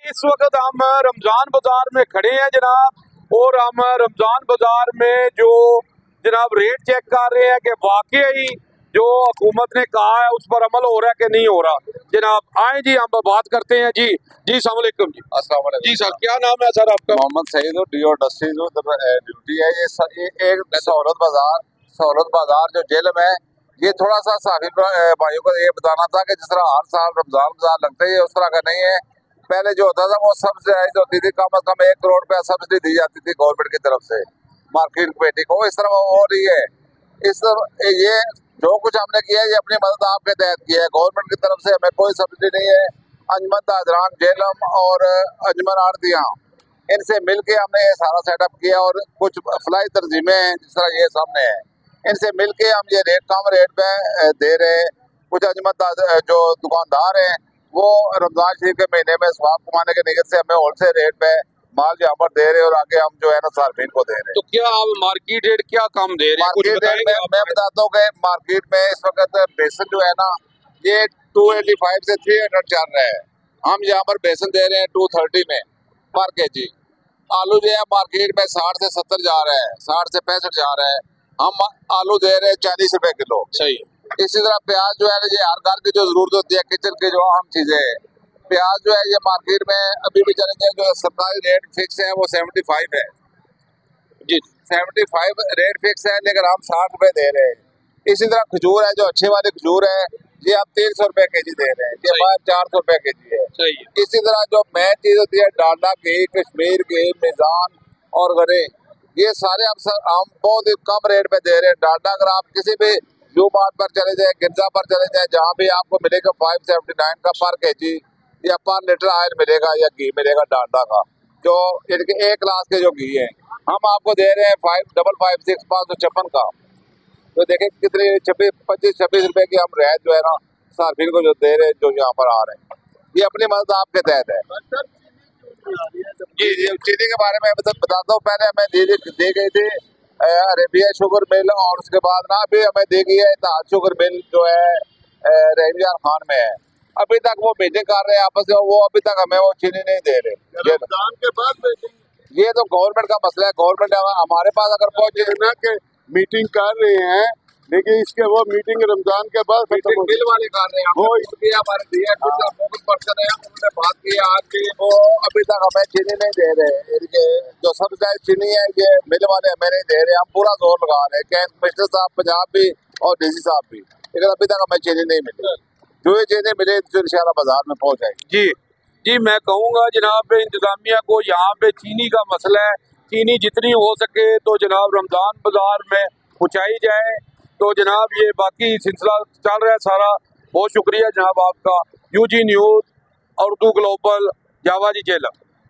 इस वक्त हम रमजान बाजार में खड़े हैं जनाब, और हम रमजान बाजार में जो जनाब रेट चेक कर रहे हैं कि वाकई जो हुकूमत ने कहा है उस पर अमल हो रहा है कि नहीं हो रहा। जनाब आए जी, हम बात करते हैं जी। जी अस्सलाम वालेकुम जी। अस्सलाम वालेकुम जी सर, क्या नाम है सर आपका? Mohammed Saeed DO industries duty है। ये एक सहूलत बाजार जो जेल में, ये थोड़ा सा साहिब भाइयों को ये बताना था कि जिस तरह हर साल रमजान बाजार लगते हैं उस तरह का नहीं है। पहले जो होता था वो सब्सिडाइज होती थी, कम से कम 1 करोड़ रुपया सब्सिडी दी जाती थी गवर्नमेंट की तरफ से मार्केट कमेटी को। इस तरह वो हो रही है। ये जो कुछ हमने किया है ये अपनी मदद आपके तहत किया है। गवर्नमेंट की तरफ से हमें कोई सब्सिडी नहीं है। अंजमन ताजरान जेलम और अंजमन आड़तियाँ, इनसे मिलके हमने ये सारा सेटअप किया और कुछ फलाई तरजीमें हैं जिस तरह ये सामने है, इनसे मिलके हम ये रेट कम रेट पे दे रहे हैं। कुछ अंजमन जो दुकानदार हैं वो रमजान शरीफ के महीने में स्वाब कमाने के नियत से हमें होलसेल रेट पे माल यहाँ पर दे रहे हैं और आगे हम जो है ना सार्फिन को दे रहे हैं। तो क्या आप मार्केट रेट क्या कम दे रहे हैं? मार्केट रेट में मैं बताता हूँ कि मार्केट में इस वक्त बेसन जो है ना ये 285 से 300 चल रहा है। हम यहाँ पर बेसन दे रहे हैं 230 में पर केजी। आलू जो है मार्केट में 60 से 70 जा रहा है, 60 से 65 जा रहा है। हम आलू दे रहे हैं 40 रुपए किलो। सही। इसी तरह प्याज जो है ये हर घर की जो जरूरत होती है, किचन की जो अहम चीजें है, प्याज जो है ये मार्केट में अभी भी चलेंगे जो सरकारी रेट फिक्स है वो 75 है जी। 75 रेट फिक्स है, लेकिन हम 60 रुपए दे रहे हैं। इसी तरह खजूर है, जो अच्छे वाले खजूर है ये आप 300 रुपए केजी दे रहे हैं, ये बात 400 रुपए केजी है। सही। इसी तरह जो मेन चीज होती है डालडा घी, कश्मीर घी, मिजान और गरे, ये सारे हम बहुत ही कम रेट पे दे रहे हैं। डालडा अगर आप किसी भी यू मार्ट पर चले जाए, गिरजा पर चले जाए, जहाँ भी आपको मिलेगा 579 का पर केजी या पर लीटर ऑयल मिलेगा या घी मिलेगा डालडा का, जो इनके 1 ग्लास के जो घी है हम आपको दे रहे हैं 5556 556 का। तो देखें कितने 25-26 रुपए की हम रियायत जो है ना सार्फिन को जो दे रहे हैं, जो यहाँ पर आ रहे हैं, ये अपनी मदद आपके तहत है। जी जी, चीनी के बारे में बताता हूँ। पहले हमें दी गई थी अरेबिया शुगर मिल, और उसके बाद ना अभी हमें दी गई है इत्तेहाद शुगर मिल जो है रहीमयार खान में है। अभी तक वो मीटिंग कर रहे हैं आपस में, वो अभी तक हमें वो चीनी नहीं दे रहे। रमजान के बाद ये तो गवर्नमेंट का मसला है। गवर्नमेंट हमारे पास अगर पहुंचे ना के मीटिंग कर रहे हैं, लेकिन इसके वो मीटिंग रमजान के बाद बिल वाले कर रहे हैं, वो इसलिए हमारे दिया कुछ पर्सन है उन्होंने बात की आज की, वो अभी तक हमें चीनी नहीं दे रहे। इनके जो सब्सिडाइज चीनी है ये मिल वाले हमें नहीं दे रहे। हम पूरा जोर लगा रहे हैं, कैंप मिनिस्टर साहब पंजाब भी और डीसी साहब भी, लेकिन अभी तक हमें चीनी नहीं मिली। जो ये चीनी मिले तो इंशाल्लाह बाजार में पहुंच जाएगी। जी जी, मैं कहूँगा जनाब इंतजामिया को यहाँ पे चीनी का मसला है, चीनी जितनी हो सके तो जनाब रमजान बाजार में पहुँचाई जाए। तो जनाब ये बाकी सिलसिला चल रहा है सारा। बहुत शुक्रिया जनाब आपका। यूजी न्यूज़ और उर्दू ग्लोबल, जावा जी जेलम।